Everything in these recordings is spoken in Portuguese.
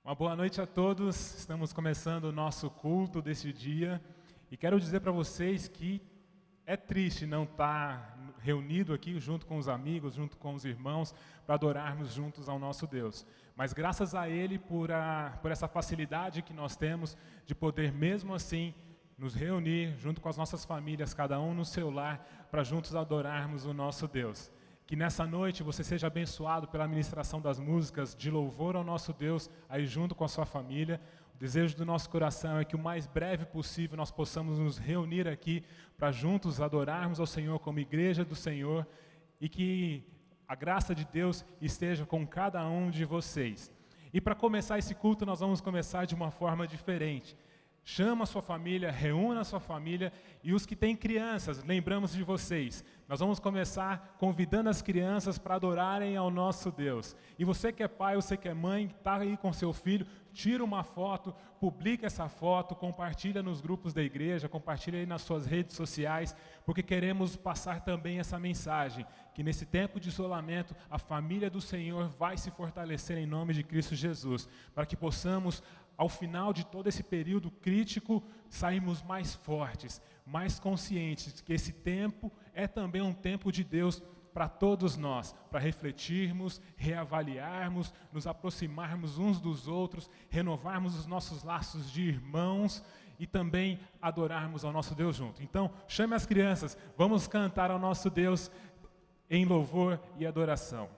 Uma boa noite a todos. Estamos começando o nosso culto desse dia e quero dizer para vocês que é triste não estar reunido aqui junto com os amigos, junto com os irmãos, para adorarmos juntos ao nosso Deus. Mas graças a Ele por essa facilidade que nós temos de poder mesmo assim nos reunir junto com as nossas famílias, cada um no seu lar, para juntos adorarmos o nosso Deus. Que nessa noite você seja abençoado pela ministração das músicas de louvor ao nosso Deus, aí junto com a sua família. O desejo do nosso coração é que o mais breve possível nós possamos nos reunir aqui para juntos adorarmos ao Senhor como igreja do Senhor e que a graça de Deus esteja com cada um de vocês. E para começar esse culto nós vamos começar de uma forma diferente. Chama a sua família, reúna a sua família e os que têm crianças, lembramos de vocês. Nós vamos começar convidando as crianças para adorarem ao nosso Deus. E você que é pai, você que é mãe, está aí com seu filho, tira uma foto, publica essa foto, compartilha nos grupos da igreja, compartilha aí nas suas redes sociais, porque queremos passar também essa mensagem, que nesse tempo de isolamento, a família do Senhor vai se fortalecer em nome de Cristo Jesus, para que possamos, ao final de todo esse período crítico, sairmos mais fortes, mais conscientes de que esse tempo é também um tempo de Deus para todos nós, para refletirmos, reavaliarmos, nos aproximarmos uns dos outros, renovarmos os nossos laços de irmãos e também adorarmos ao nosso Deus junto. Então, chame as crianças, vamos cantar ao nosso Deus em louvor e adoração.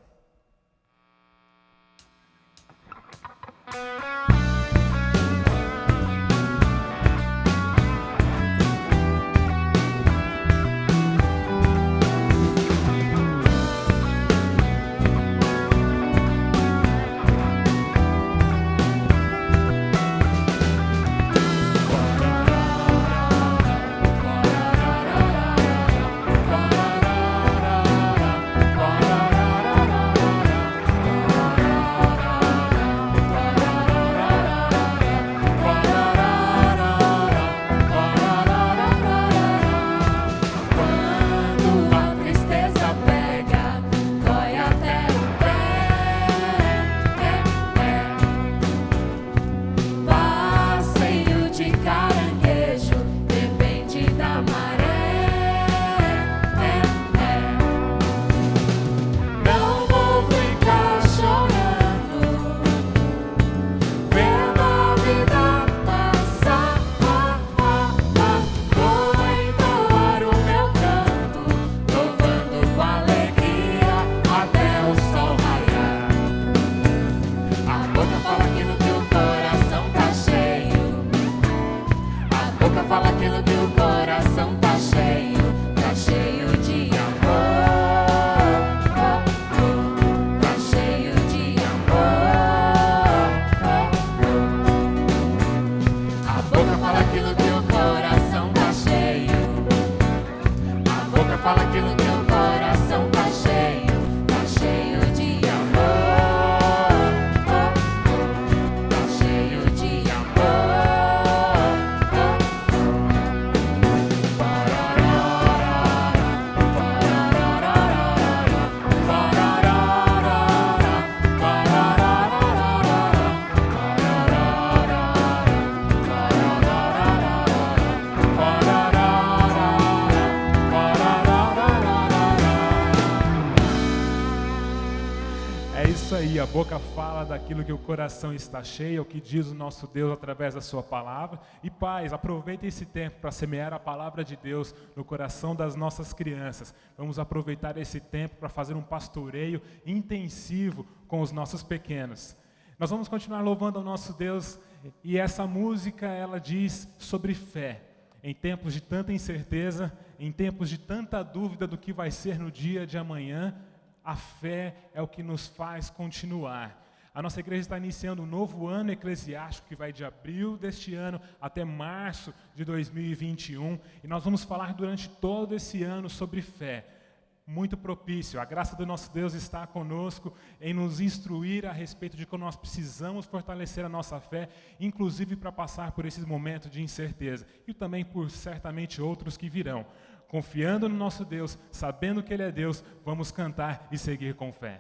A boca fala daquilo que o coração está cheio, é o que diz o nosso Deus através da sua palavra. E pais, aproveitem esse tempo para semear a palavra de Deus no coração das nossas crianças. Vamos aproveitar esse tempo para fazer um pastoreio intensivo com os nossos pequenos. Nós vamos continuar louvando ao nosso Deus e essa música ela diz sobre fé. Em tempos de tanta incerteza, em tempos de tanta dúvida do que vai ser no dia de amanhã, a fé é o que nos faz continuar. A nossa igreja está iniciando um novo ano eclesiástico que vai de abril deste ano até março de 2021. E nós vamos falar durante todo esse ano sobre fé. Muito propício. A graça do nosso Deus está conosco em nos instruir a respeito de como nós precisamos fortalecer a nossa fé, inclusive para passar por esses momentos de incerteza. E também por certamente outros que virão. Confiando no nosso Deus, sabendo que Ele é Deus, vamos cantar e seguir com fé.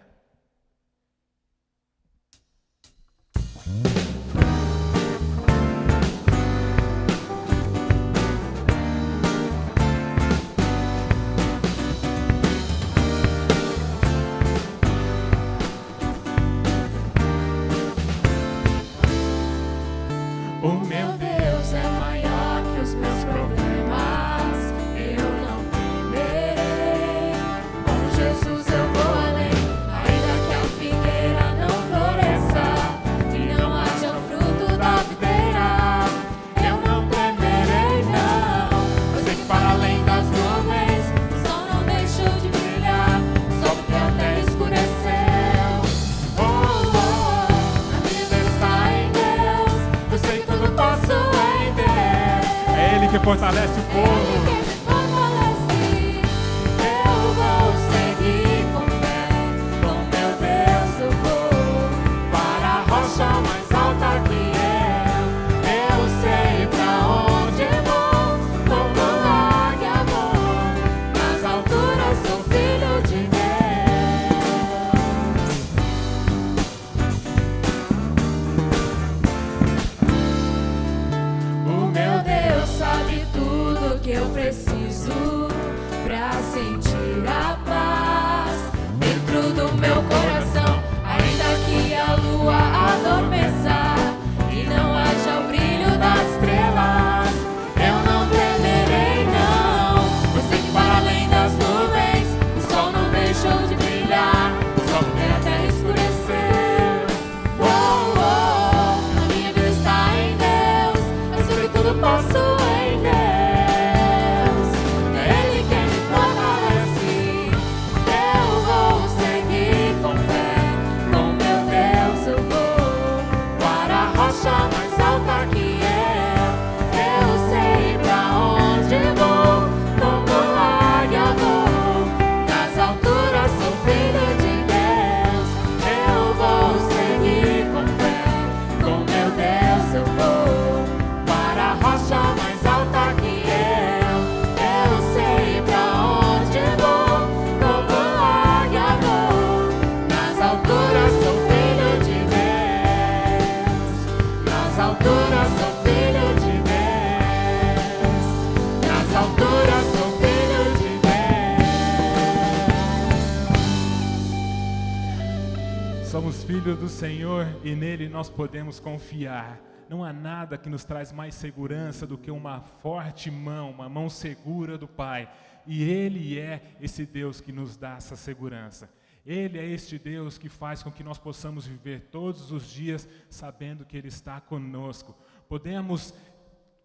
fortalece o povo. Somos filhos do Senhor e nele nós podemos confiar. Não há nada que nos traz mais segurança do que uma forte mão, uma mão segura do Pai. E Ele é esse Deus que nos dá essa segurança. Ele é este Deus que faz com que nós possamos viver todos os dias sabendo que Ele está conosco. Podemos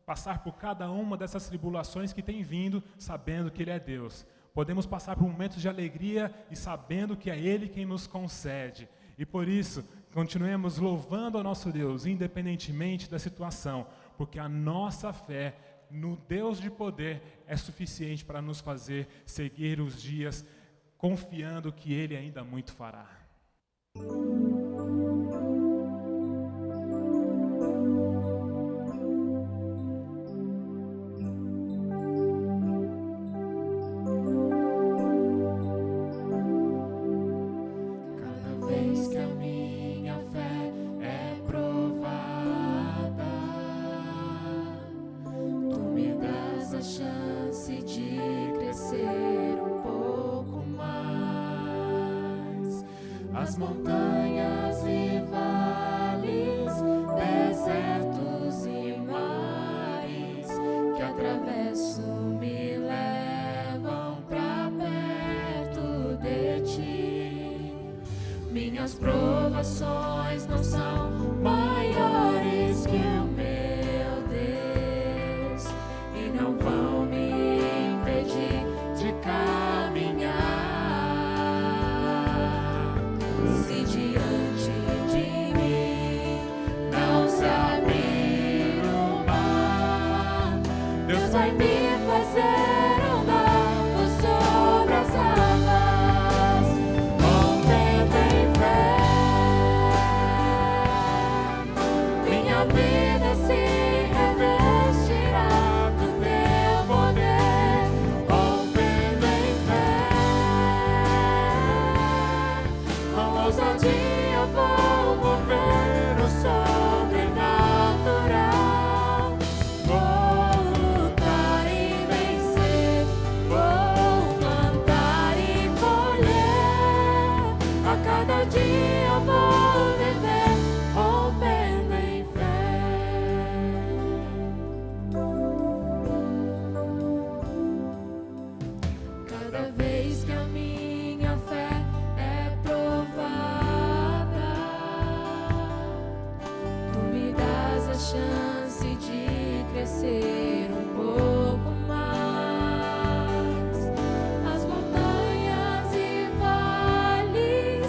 passar por cada uma dessas tribulações que tem vindo sabendo que Ele é Deus. Podemos passar por momentos de alegria e sabendo que é Ele quem nos concede. E por isso, continuemos louvando ao nosso Deus, independentemente da situação, porque a nossa fé no Deus de poder é suficiente para nos fazer seguir os dias, confiando que Ele ainda muito fará. As montanhas e vales, desertos e mares que atravesso me levam pra perto de ti. Minhas provações não são maiores que o meu Deus e não vão me impedir de caminhar. Vai me fazer andar por sobre as águas, rompendo em fé. Minha vida se revestirá do teu poder, rompendo em fé. Com ousadia vou mover o sobrenatural. Cada dia eu vou viver rompendo em fé. Cada vez que a minha fé é provada, tu me dás a chance de crescer um pouco mais. As montanhas e vales,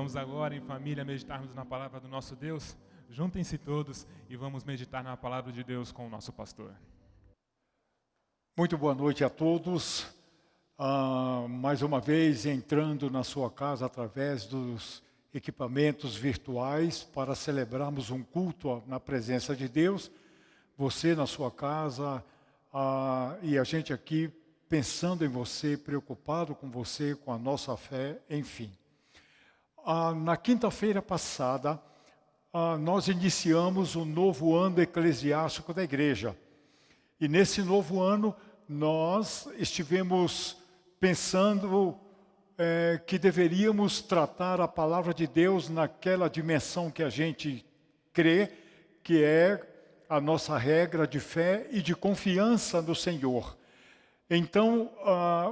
Vamos agora, em família, meditarmos na palavra do nosso Deus. Juntem-se todos e vamos meditar na palavra de Deus com o nosso pastor. Muito boa noite a todos. Mais uma vez entrando na sua casa através dos equipamentos virtuais para celebrarmos um culto na presença de Deus. Você na sua casa e a gente aqui pensando em você, preocupado com você, com a nossa fé, enfim. Na quinta-feira passada, nós iniciamos um novo ano eclesiástico da igreja. E nesse novo ano, nós estivemos pensando que deveríamos tratar a palavra de Deus naquela dimensão que a gente crê, que é a nossa regra de fé e de confiança no Senhor. Então,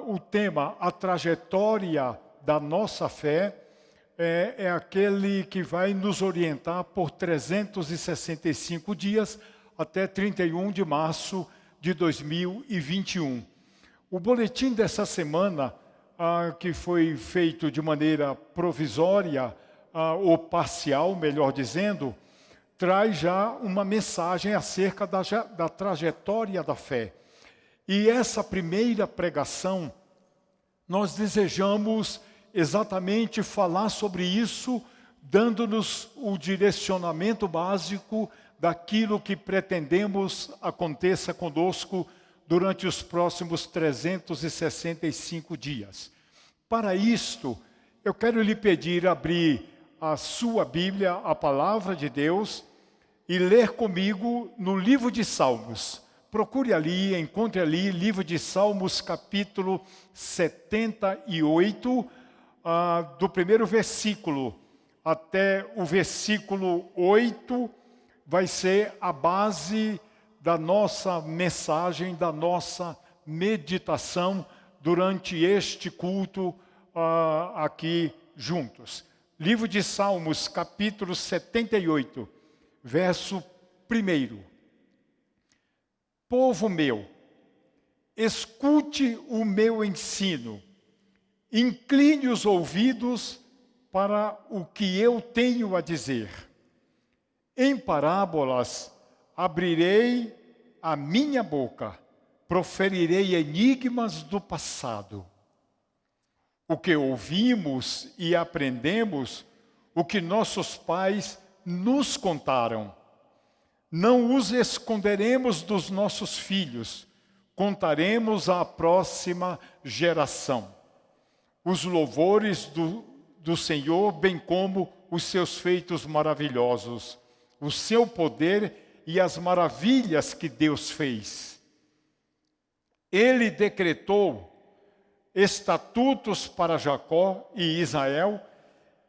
o tema, a trajetória da nossa fé, é aquele que vai nos orientar por 365 dias até 31 de março de 2021. O boletim dessa semana, que foi feito de maneira provisória, ou parcial, melhor dizendo, traz já uma mensagem acerca da trajetória da fé. E essa primeira pregação, nós desejamos exatamente falar sobre isso, dando-nos o direcionamento básico daquilo que pretendemos aconteça conosco durante os próximos 365 dias. Para isto, eu quero lhe pedir abrir a sua Bíblia, a Palavra de Deus, e ler comigo no livro de Salmos. Procure ali, encontre ali, livro de Salmos, capítulo 78, do primeiro versículo até o versículo 8, vai ser a base da nossa mensagem, da nossa meditação durante este culto aqui juntos. Livro de Salmos, capítulo 78, verso 1. Povo meu, escute o meu ensino, incline os ouvidos para o que eu tenho a dizer. Em parábolas abrirei a minha boca, proferirei enigmas do passado. O que ouvimos e aprendemos, o que nossos pais nos contaram. Não os esconderemos dos nossos filhos, contaremos à próxima geração os louvores do Senhor, bem como os seus feitos maravilhosos, o seu poder e as maravilhas que Deus fez. Ele decretou estatutos para Jacó e Israel,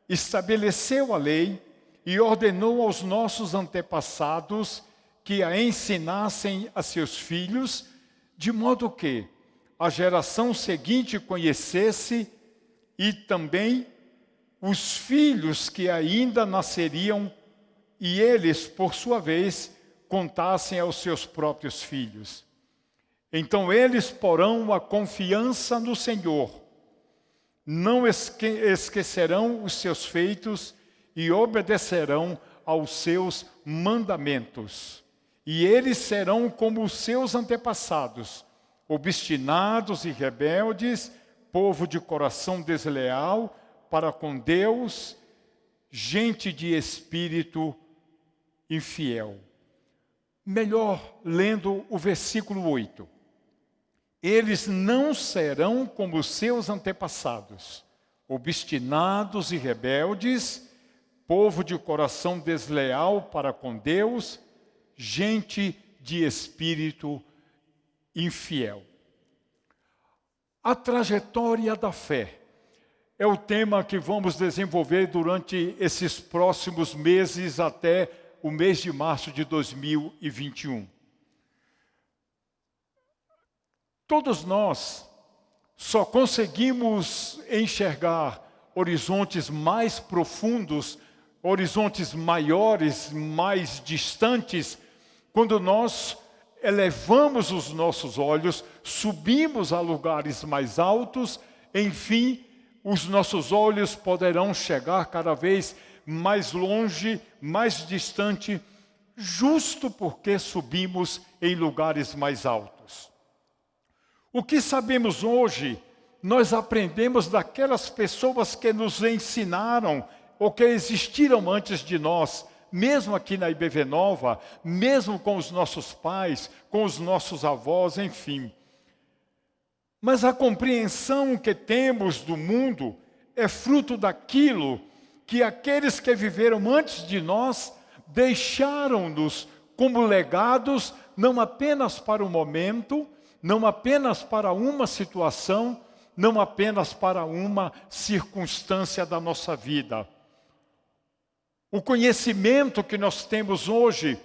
estabeleceu a lei e ordenou aos nossos antepassados que a ensinassem a seus filhos, de modo que a geração seguinte conhecesse e também os filhos que ainda nasceriam e eles, por sua vez, contassem aos seus próprios filhos. Então eles porão a confiança no Senhor, não esquecerão os seus feitos e obedecerão aos seus mandamentos. E eles serão como os seus antepassados, obstinados e rebeldes, povo de coração desleal para com Deus, gente de espírito infiel. Melhor lendo o versículo 8. Eles não serão como os seus antepassados, obstinados e rebeldes, povo de coração desleal para com Deus, gente de espírito infiel. A trajetória da fé é o tema que vamos desenvolver durante esses próximos meses até o mês de março de 2021. Todos nós só conseguimos enxergar horizontes mais profundos, horizontes maiores, mais distantes, quando nós elevamos os nossos olhos, subimos a lugares mais altos, enfim, os nossos olhos poderão chegar cada vez mais longe, mais distante, justo porque subimos em lugares mais altos. O que sabemos hoje, nós aprendemos daquelas pessoas que nos ensinaram ou que existiram antes de nós, mesmo aqui na IBV Nova, mesmo com os nossos pais, com os nossos avós, enfim. Mas a compreensão que temos do mundo é fruto daquilo que aqueles que viveram antes de nós deixaram-nos como legados, não apenas para o momento, não apenas para uma situação, não apenas para uma circunstância da nossa vida. O conhecimento que nós temos hoje,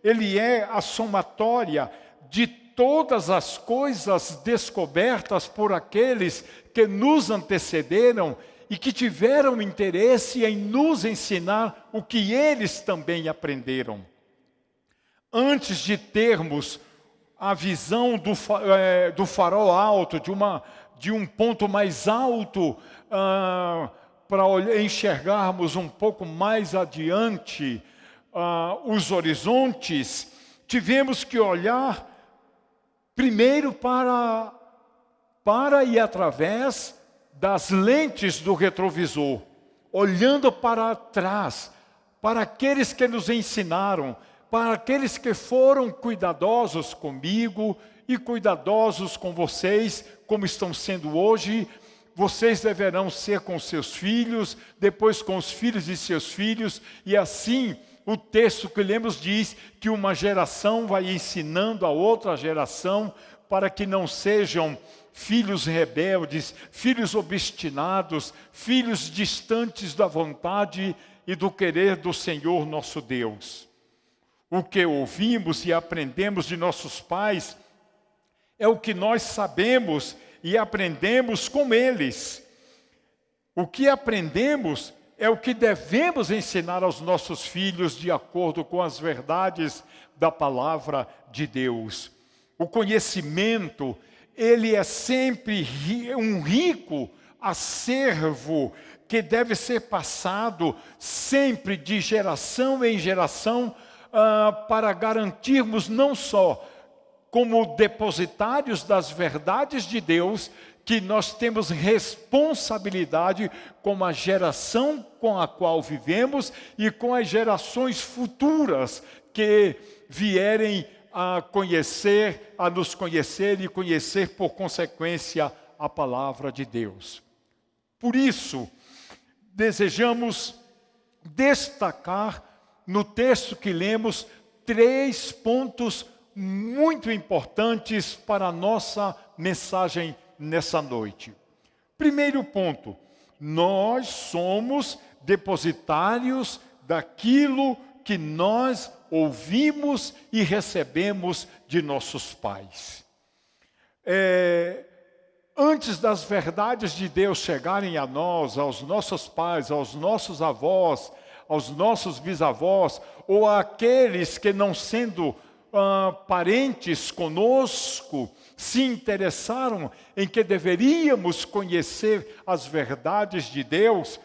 ele é a somatória de todas as coisas descobertas por aqueles que nos antecederam e que tiveram interesse em nos ensinar o que eles também aprenderam. Antes de termos a visão do farol alto, de um ponto mais alto, para enxergarmos um pouco mais adiante os horizontes, tivemos que olhar primeiro para e através das lentes do retrovisor, olhando para trás, para aqueles que nos ensinaram, para aqueles que foram cuidadosos comigo e cuidadosos com vocês, como estão sendo hoje. Vocês deverão ser com seus filhos, depois com os filhos de seus filhos, e assim o texto que lemos diz que uma geração vai ensinando a outra geração para que não sejam filhos rebeldes, filhos obstinados, filhos distantes da vontade e do querer do Senhor nosso Deus. O que ouvimos e aprendemos de nossos pais é o que nós sabemos e aprendemos com eles. O que aprendemos é o que devemos ensinar aos nossos filhos de acordo com as verdades da palavra de Deus. O conhecimento, ele é sempre um rico acervo que deve ser passado sempre de geração em geração para garantirmos não só como depositários das verdades de Deus, que nós temos responsabilidade com a geração com a qual vivemos e com as gerações futuras que vierem a conhecer, a nos conhecer e conhecer por consequência a palavra de Deus. Por isso, desejamos destacar no texto que lemos 3 pontos muito importantes para a nossa mensagem nessa noite. Primeiro ponto, nós somos depositários daquilo que nós ouvimos e recebemos de nossos pais. Antes das verdades de Deus chegarem a nós, aos nossos pais, aos nossos avós, aos nossos bisavós, ou àqueles que não sendo parentes conosco, se interessaram em que deveríamos conhecer as verdades de Deus,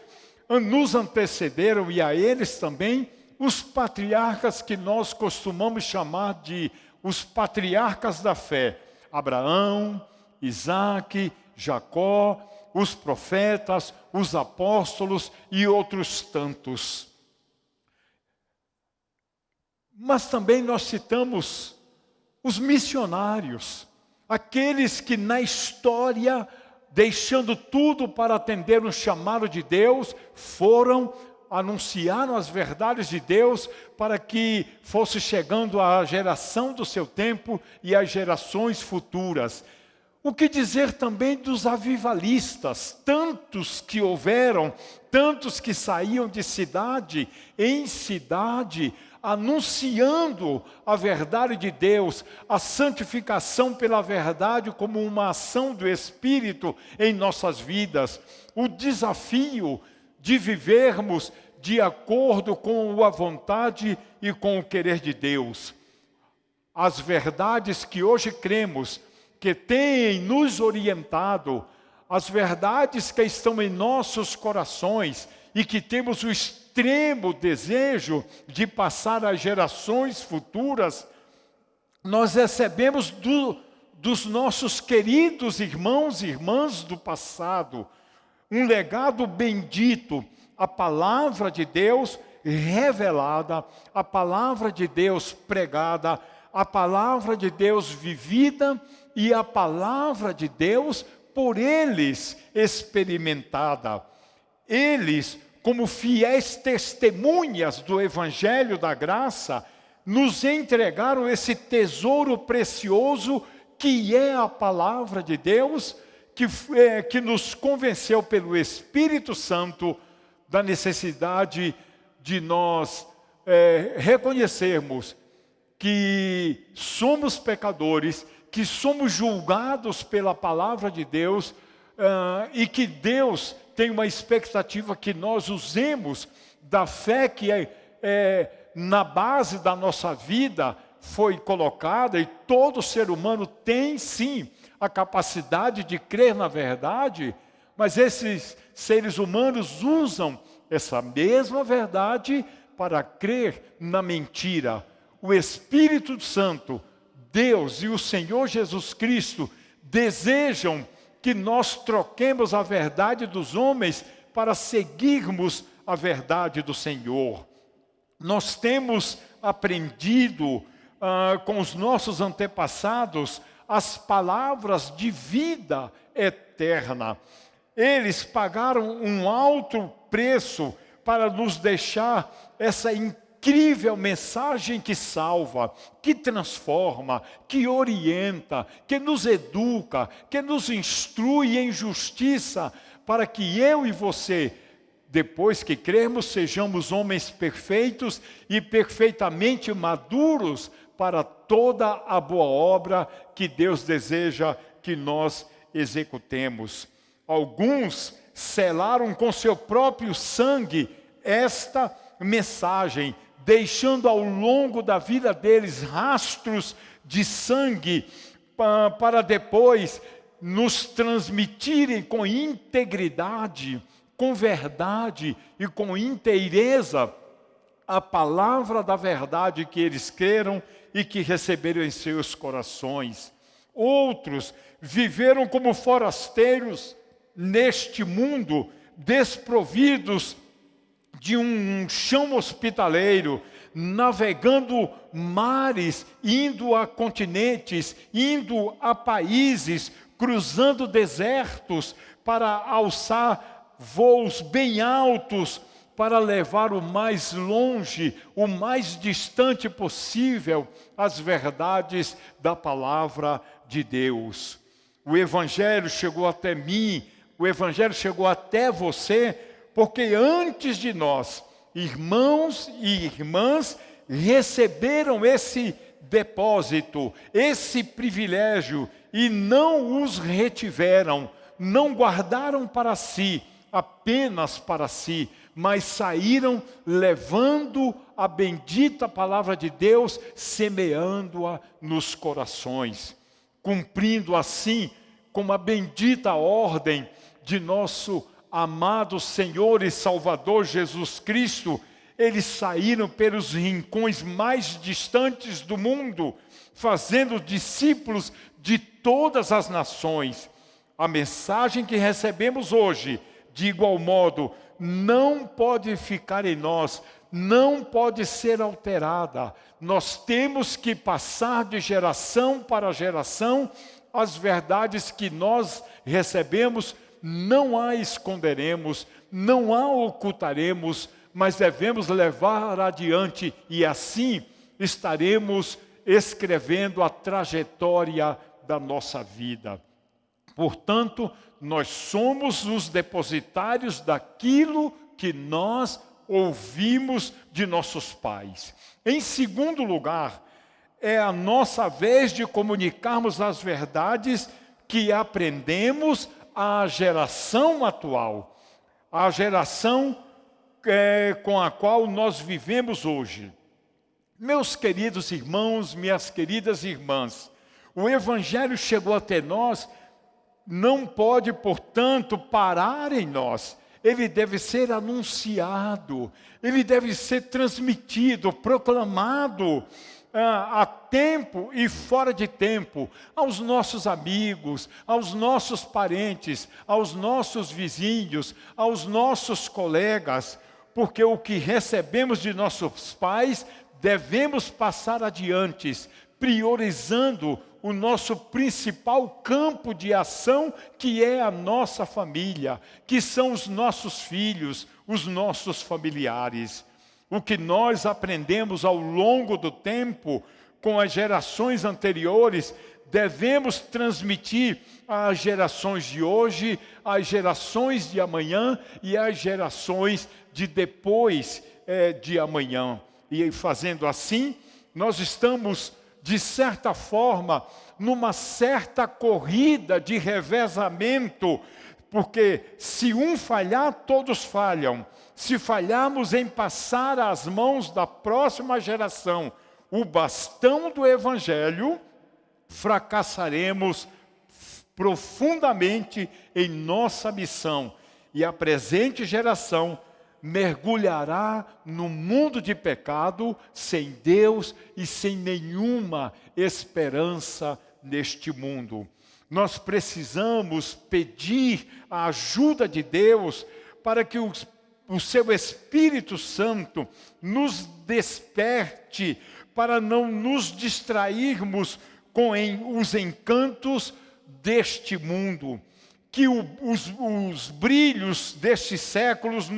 nos antecederam, e a eles também, os patriarcas que nós costumamos chamar de os patriarcas da fé. Abraão, Isaque, Jacó, os profetas, os apóstolos e outros tantos. Mas também nós citamos os missionários, aqueles que na história, deixando tudo para atender um chamado de Deus, foram, anunciaram as verdades de Deus para que fosse chegando a geração do seu tempo e as gerações futuras. O que dizer também dos avivalistas, tantos que houveram, tantos que saíam de cidade em cidade, anunciando a verdade de Deus, a santificação pela verdade como uma ação do Espírito em nossas vidas, o desafio de vivermos de acordo com a vontade e com o querer de Deus. As verdades que hoje cremos, que têm nos orientado as verdades que estão em nossos corações e que temos o extremo desejo de passar às gerações futuras, nós recebemos dos nossos queridos irmãos e irmãs do passado um legado bendito, a palavra de Deus revelada, a palavra de Deus pregada, a palavra de Deus vivida e a palavra de Deus por eles experimentada. Eles, como fiéis testemunhas do Evangelho da Graça, nos entregaram esse tesouro precioso que é a palavra de Deus, que nos convenceu pelo Espírito Santo da necessidade de nós reconhecermos que somos pecadores, que somos julgados pela palavra de Deus e que Deus tem uma expectativa que nós usemos da fé que na base da nossa vida foi colocada, e todo ser humano tem sim a capacidade de crer na verdade, mas esses seres humanos usam essa mesma verdade para crer na mentira. O Espírito Santo, Deus e o Senhor Jesus Cristo desejam que nós troquemos a verdade dos homens para seguirmos a verdade do Senhor. Nós temos aprendido com os nossos antepassados as palavras de vida eterna. Eles pagaram um alto preço para nos deixar essa incrível mensagem que salva, que transforma, que orienta, que nos educa, que nos instrui em justiça, para que eu e você, depois que crermos, sejamos homens perfeitos e perfeitamente maduros para toda a boa obra que Deus deseja que nós executemos. Alguns selaram com seu próprio sangue esta mensagem, deixando ao longo da vida deles rastros de sangue, para depois nos transmitirem com integridade, com verdade e com inteireza a palavra da verdade que eles creram e que receberam em seus corações. Outros viveram como forasteiros neste mundo, desprovidos de um chão hospitaleiro, navegando mares, indo a continentes, indo a países, cruzando desertos para alçar voos bem altos, para levar o mais longe, o mais distante possível, as verdades da palavra de Deus. O Evangelho chegou até mim, o Evangelho chegou até você, porque antes de nós, irmãos e irmãs, receberam esse depósito, esse privilégio, e não os retiveram, não guardaram para si, apenas para si, mas saíram levando a bendita palavra de Deus, semeando-a nos corações, cumprindo assim com a bendita ordem de nosso amado Senhor e Salvador Jesus Cristo. Eles saíram pelos rincões mais distantes do mundo, fazendo discípulos de todas as nações. A mensagem que recebemos hoje, de igual modo, não pode ficar em nós, não pode ser alterada. Nós temos que passar de geração para geração as verdades que nós recebemos, não a esconderemos, não a ocultaremos, mas devemos levar adiante e assim estaremos escrevendo a trajetória da nossa vida. Portanto, nós somos os depositários daquilo que nós ouvimos de nossos pais. Em segundo lugar, é a nossa vez de comunicarmos as verdades que aprendemos à geração atual, à geração com a qual nós vivemos hoje. Meus queridos irmãos, minhas queridas irmãs, o Evangelho chegou até nós não pode, portanto, parar em nós. Ele deve ser anunciado, ele deve ser transmitido, proclamado a tempo e fora de tempo, aos nossos amigos, aos nossos parentes, aos nossos vizinhos, aos nossos colegas, porque o que recebemos de nossos pais devemos passar adiante, priorizando o nosso principal campo de ação, que é a nossa família, que são os nossos filhos, os nossos familiares. O que nós aprendemos ao longo do tempo, com as gerações anteriores, devemos transmitir às gerações de hoje, às gerações de amanhã e às gerações de depois de amanhã. E fazendo assim, nós estamos, de certa forma, numa certa corrida de revezamento, porque se um falhar, todos falham. Se falharmos em passar às mãos da próxima geração o bastão do Evangelho, fracassaremos profundamente em nossa missão. E a presente geração mergulhará no mundo de pecado, sem Deus e sem nenhuma esperança neste mundo. Nós precisamos pedir a ajuda de Deus para que o seu Espírito Santo nos desperte, para não nos distrairmos com os encantos deste mundo. Que os brilhos destes séculos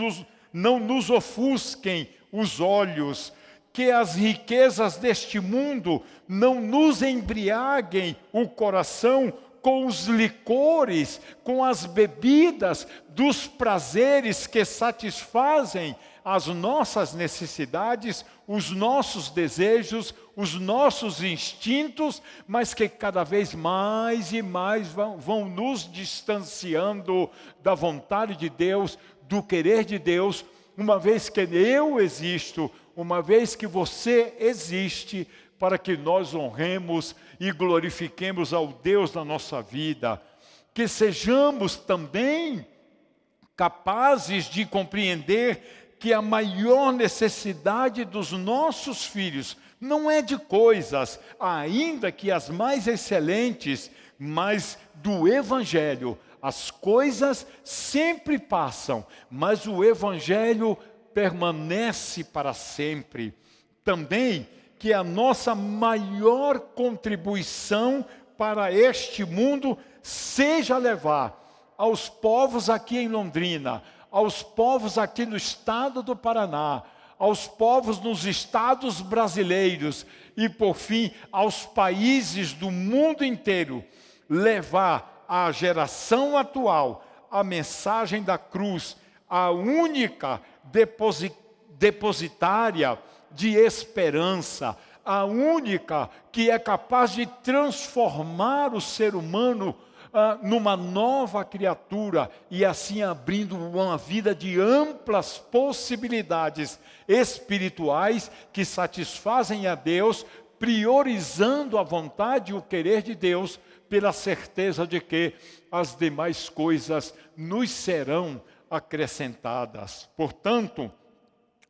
não nos ofusquem os olhos, que as riquezas deste mundo não nos embriaguem o coração com os licores, com as bebidas dos prazeres que satisfazem as nossas necessidades, os nossos desejos, os nossos instintos, mas que cada vez mais e mais vão nos distanciando da vontade de Deus, do querer de Deus, uma vez que eu existo, uma vez que você existe, para que nós honremos e glorifiquemos ao Deus da nossa vida. Que sejamos também capazes de compreender que a maior necessidade dos nossos filhos não é de coisas, ainda que as mais excelentes, mas do Evangelho. As coisas sempre passam, mas o Evangelho permanece para sempre. Também que a nossa maior contribuição para este mundo seja levar aos povos aqui em Londrina, aos povos aqui no estado do Paraná, aos povos nos estados brasileiros e, por fim, aos países do mundo inteiro, levar à geração atual a mensagem da cruz, a única depositária de esperança, a única que é capaz de transformar o ser humano numa nova criatura e assim abrindo uma vida de amplas possibilidades espirituais que satisfazem a Deus, priorizando a vontade e o querer de Deus, pela certeza de que as demais coisas nos serão acrescentadas. Portanto,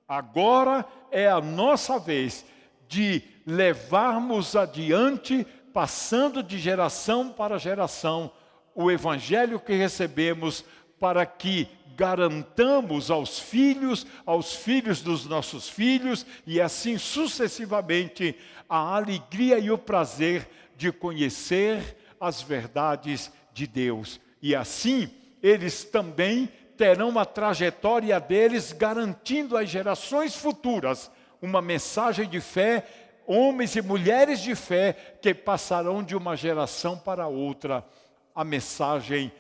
agora é a nossa vez de levarmos adiante, passando de geração para geração, o Evangelho que recebemos, para que garantamos aos filhos dos nossos filhos, e assim sucessivamente, a alegria e o prazer de conhecer as verdades de Deus. E assim, eles também terão a trajetória deles, garantindo às gerações futuras uma mensagem de fé, homens e mulheres de fé que passarão de uma geração para outra a mensagem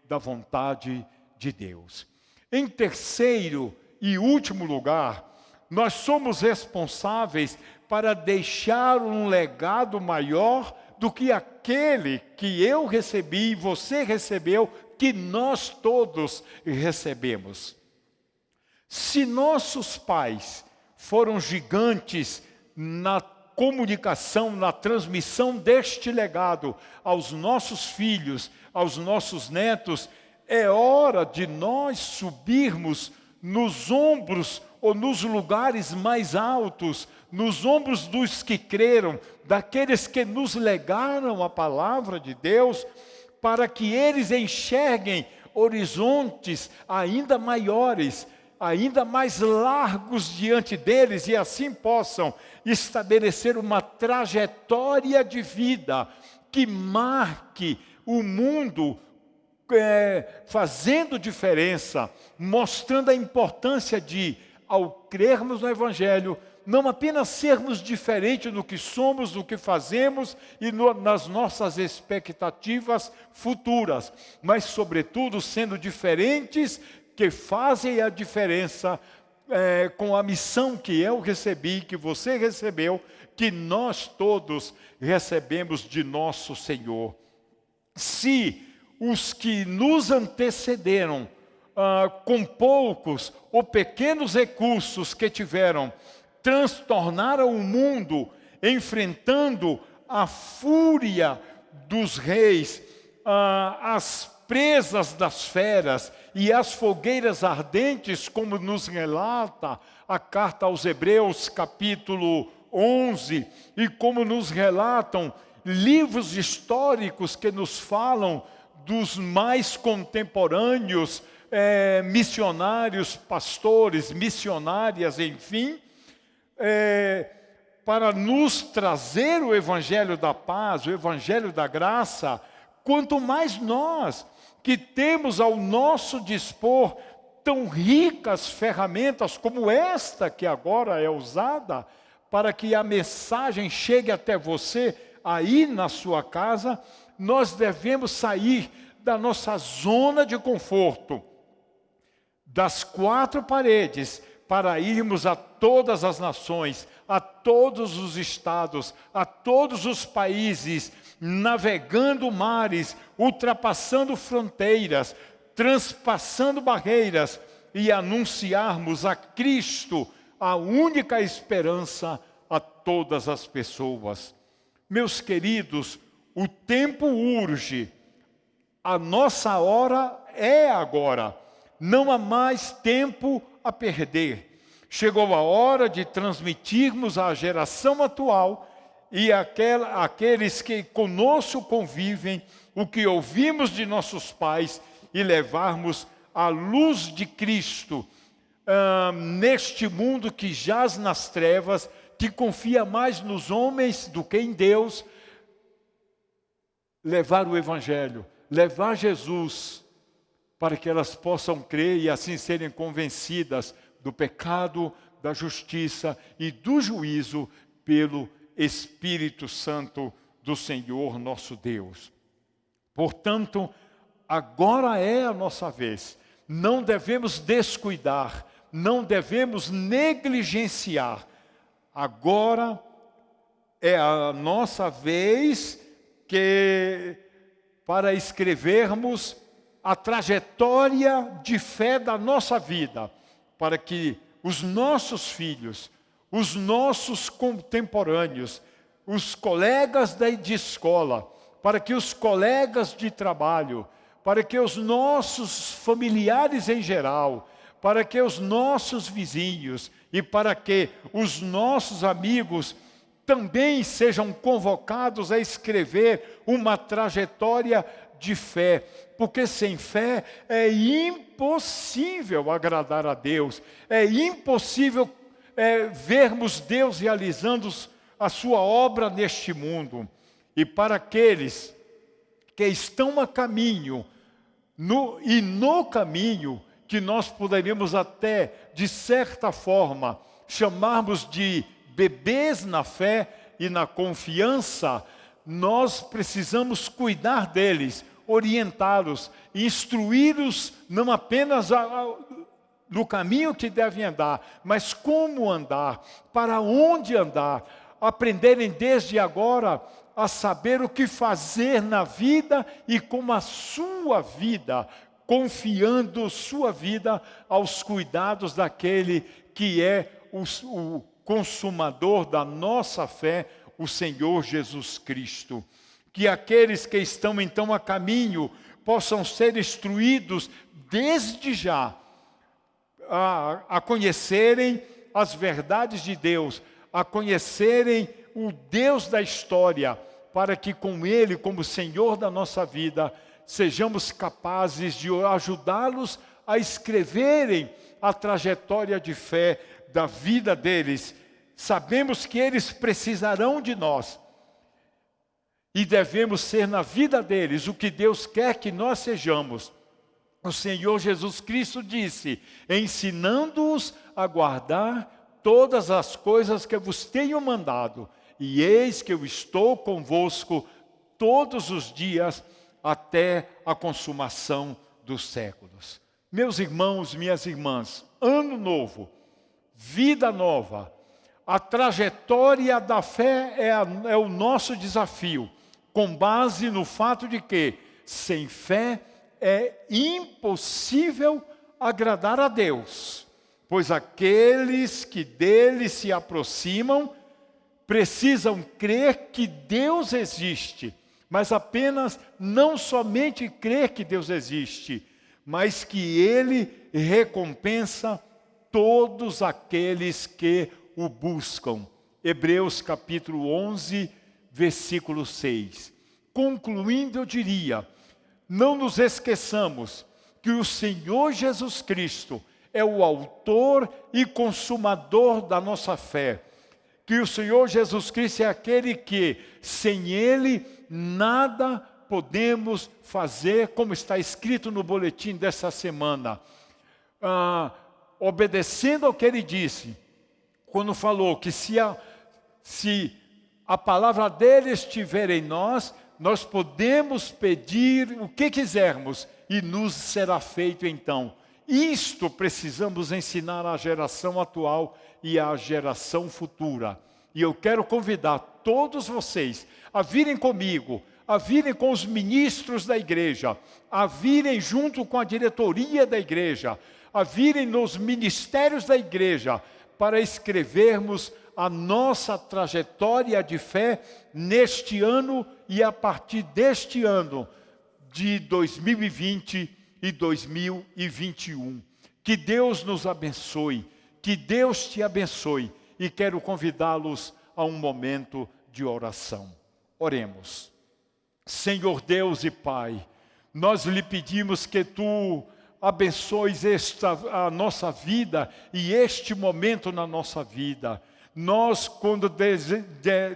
da vontade de Deus. Em terceiro e último lugar, nós somos responsáveis para deixar um legado maior do que aquele que eu recebi, você recebeu, que nós todos recebemos. Se nossos pais foram gigantes na comunicação, na transmissão deste legado aos nossos filhos, aos nossos netos, é hora de nós subirmos nos ombros ou nos lugares mais altos, nos ombros dos que creram, daqueles que nos legaram a palavra de Deus, para que eles enxerguem horizontes ainda maiores, ainda mais largos diante deles, e assim possam estabelecer uma trajetória de vida que marque o mundo, fazendo diferença, mostrando a importância de, ao crermos no Evangelho, não apenas sermos diferentes no que somos, no que fazemos e nas nossas expectativas futuras, mas, sobretudo, sendo diferentes que fazem a diferença com a missão que eu recebi, que você recebeu, que nós todos recebemos de nosso Senhor. Se os que nos antecederam, com poucos ou pequenos recursos que tiveram, transtornaram o mundo, enfrentando a fúria dos reis, as presas das feras e as fogueiras ardentes, como nos relata a carta aos Hebreus, capítulo 11, e como nos relatam livros históricos que nos falam dos mais contemporâneos, missionários, pastores, missionárias, enfim, para nos trazer o Evangelho da paz, o Evangelho da graça, quanto mais nós, que temos ao nosso dispor tão ricas ferramentas como esta que agora é usada, para que a mensagem chegue até você aí na sua casa, nós devemos sair da nossa zona de conforto, das quatro paredes, para irmos a todas as nações, a todos os estados, a todos os países, navegando mares, ultrapassando fronteiras, transpassando barreiras e anunciarmos a Cristo, a única esperança a todas as pessoas. Meus queridos, o tempo urge, a nossa hora é agora, não há mais tempo a perder. Chegou a hora de transmitirmos à geração atual e aqueles que conosco convivem o que ouvimos de nossos pais e levarmos a luz de Cristo neste mundo que jaz nas trevas, que confia mais nos homens do que em Deus. Levar o Evangelho, levar Jesus, para que elas possam crer e assim serem convencidas do pecado, da justiça e do juízo pelo Espírito Santo do Senhor nosso Deus. Portanto, agora é a nossa vez. Não devemos descuidar, não devemos negligenciar. Agora é a nossa vez para escrevermos a trajetória de fé da nossa vida, para que os nossos filhos, os nossos contemporâneos, os colegas de escola, para que os colegas de trabalho, para que os nossos familiares em geral, para que os nossos vizinhos e para que os nossos amigos também sejam convocados a escrever uma trajetória de fé, porque sem fé é impossível agradar a Deus, é impossível vermos Deus realizando a sua obra neste mundo. E para aqueles que estão a caminho, no caminho, que nós poderíamos até, de certa forma, chamarmos de bebês na fé e na confiança, nós precisamos cuidar deles, orientá-los, instruí-los não apenas no caminho que devem andar, mas como andar, para onde andar, aprenderem desde agora a saber o que fazer na vida e como a sua vida, confiando sua vida aos cuidados daquele que é o consumador da nossa fé, o Senhor Jesus Cristo. Que aqueles que estão então a caminho possam ser instruídos desde já a conhecerem as verdades de Deus, a conhecerem o Deus da história, para que com Ele, como Senhor da nossa vida, sejamos capazes de ajudá-los a escreverem a trajetória de fé da vida deles. Sabemos que eles precisarão de nós e devemos ser na vida deles o que Deus quer que nós sejamos. O Senhor Jesus Cristo disse, ensinando-os a guardar todas as coisas que eu vos tenho mandado, e eis que eu estou convosco todos os dias até a consumação dos séculos. Meus irmãos, minhas irmãs, ano novo, vida nova, a trajetória da fé é o nosso desafio, com base no fato de que, sem fé, é impossível agradar a Deus, pois aqueles que dele se aproximam precisam crer que Deus existe, mas apenas não somente crer que Deus existe, mas que Ele recompensa todos aqueles que o buscam. Hebreus capítulo 11, versículo 6. Concluindo, eu diria, não nos esqueçamos que o Senhor Jesus Cristo é o autor e consumador da nossa fé. Que o Senhor Jesus Cristo é aquele que, sem Ele, nada podemos fazer, como está escrito no boletim dessa semana. Obedecendo ao que Ele disse, quando falou que se a palavra dele estiver em nós, nós podemos pedir o que quisermos e nos será feito então. Isto precisamos ensinar à geração atual e à geração futura. E eu quero convidar todos vocês a virem comigo, a virem com os ministros da igreja, a virem junto com a diretoria da igreja, a virem nos ministérios da igreja, para escrevermos a nossa trajetória de fé neste ano e a partir deste ano de 2020 e 2021. Que Deus nos abençoe, que Deus te abençoe, e quero convidá-los a um momento de oração. Oremos. Senhor Deus e Pai, nós lhe pedimos que Tu abençoes a nossa vida e este momento na nossa vida. Nós, quando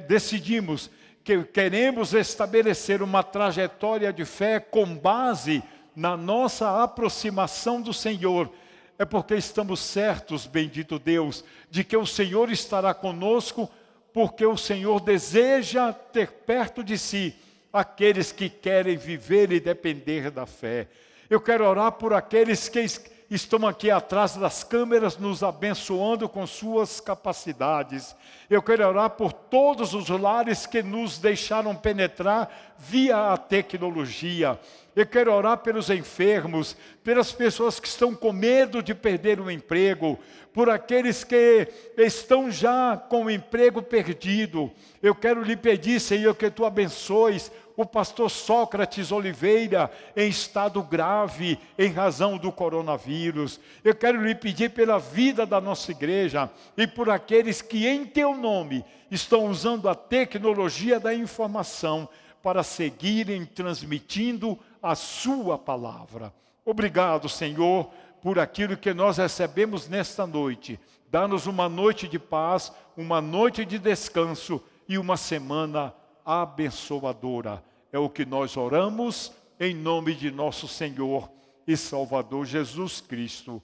decidimos que queremos estabelecer uma trajetória de fé com base na nossa aproximação do Senhor, é porque estamos certos, bendito Deus, de que o Senhor estará conosco, porque o Senhor deseja ter perto de si aqueles que querem viver e depender da fé. Eu quero orar por aqueles que estão aqui atrás das câmeras nos abençoando com suas capacidades. Eu quero orar por todos os lares que nos deixaram penetrar via a tecnologia. Eu quero orar pelos enfermos, pelas pessoas que estão com medo de perder o emprego, por aqueles que estão já com o emprego perdido. Eu quero lhe pedir, Senhor, que Tu abençoes o pastor Sócrates Oliveira em estado grave em razão do coronavírus. Eu quero lhe pedir pela vida da nossa igreja e por aqueles que em Teu nome estão usando a tecnologia da informação para seguirem transmitindo a Sua palavra. Obrigado, Senhor, por aquilo que nós recebemos nesta noite. Dá-nos uma noite de paz, uma noite de descanso e uma semana abençoadora. É o que nós oramos em nome de nosso Senhor e Salvador Jesus Cristo.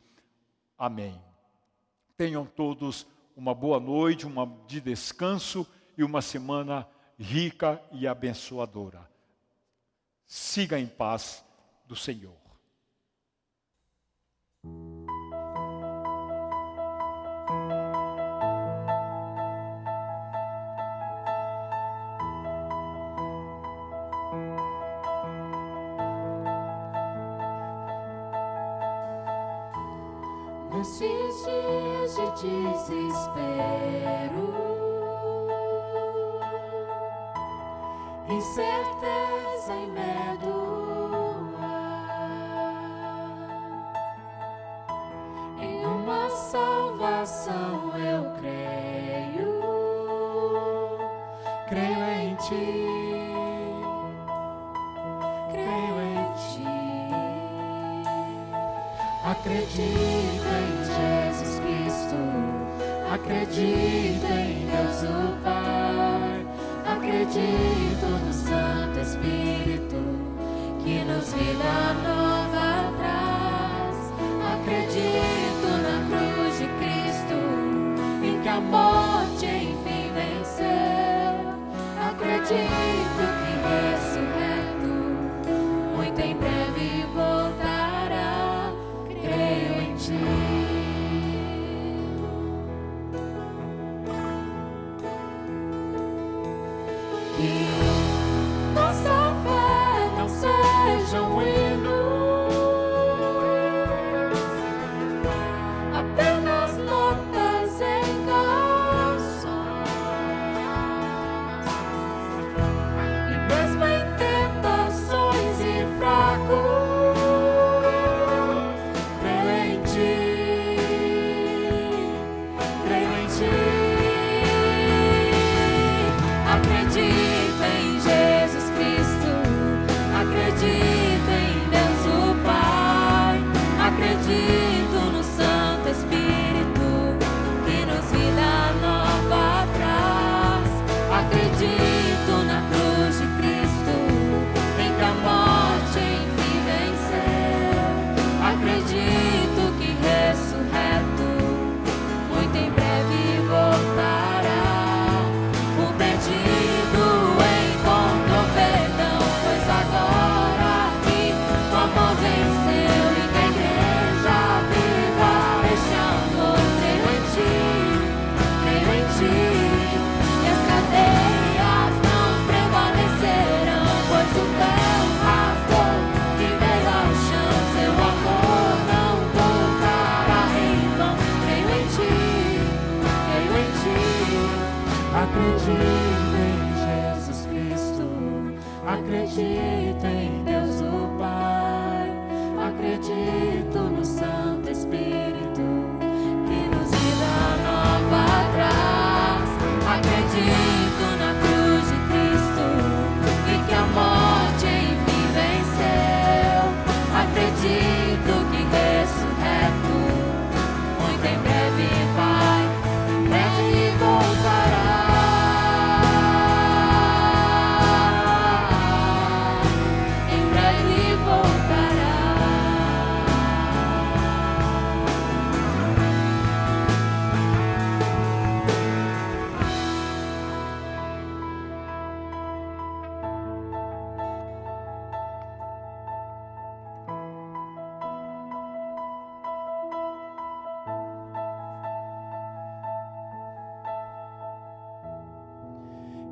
Amém. Tenham todos uma boa noite, uma de descanso e uma semana rica e abençoadora. Siga em paz do Senhor. nesses dias de desespero, incerteza e medo, em uma salvação eu creio, creio em Ti, creio em Ti. Acredito em Jesus Cristo, acredito em Deus o Pai, acredito no Santo Espírito que nos vida nova traz. Acredito na cruz de Cristo, em que a morte enfim venceu. Acredito que ressurreto muito em breve voltará. Creio em Ti. Que nossa fé não seja um hino, apenas notas em canções, e mesmo em tentações e fracos, creio em Ti, creio em Ti. Acredito em Jesus Cristo, acredito em Deus o Pai, acredito no Santo Espírito que nos vida nova traz. Acredito na cruz de Cristo, em que a morte enfim venceu. Acredito que ressurreto muito em breve voltará. O perdido encontrou perdão, pois agora aqui o amor venceu, e que a igreja viva este amor. Creio em Ti, creio em Ti, e as cadeias não prevalecerão, pois o véu rasgou e veio ao chão. Seu amor não voltará em vão. Creio em Ti, creio em Ti. Acredito em Jesus Cristo, acredito em Deus o Pai, acredito no Santo Espírito que nos vida nova traz. Acredito na cruz de Cristo, e que a morte enfim venceu. Acredito que ressurreto muito em breve vai, em breve voltará. Em breve voltará.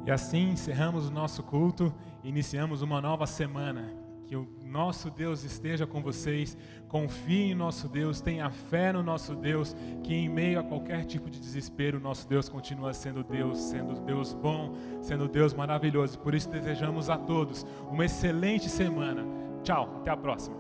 E assim encerramos o nosso culto e iniciamos uma nova semana. Que o nosso Deus esteja com vocês, confie em nosso Deus, tenha fé no nosso Deus, que em meio a qualquer tipo de desespero, nosso Deus continua sendo Deus bom, sendo Deus maravilhoso. Por isso desejamos a todos uma excelente semana. Tchau, até a próxima.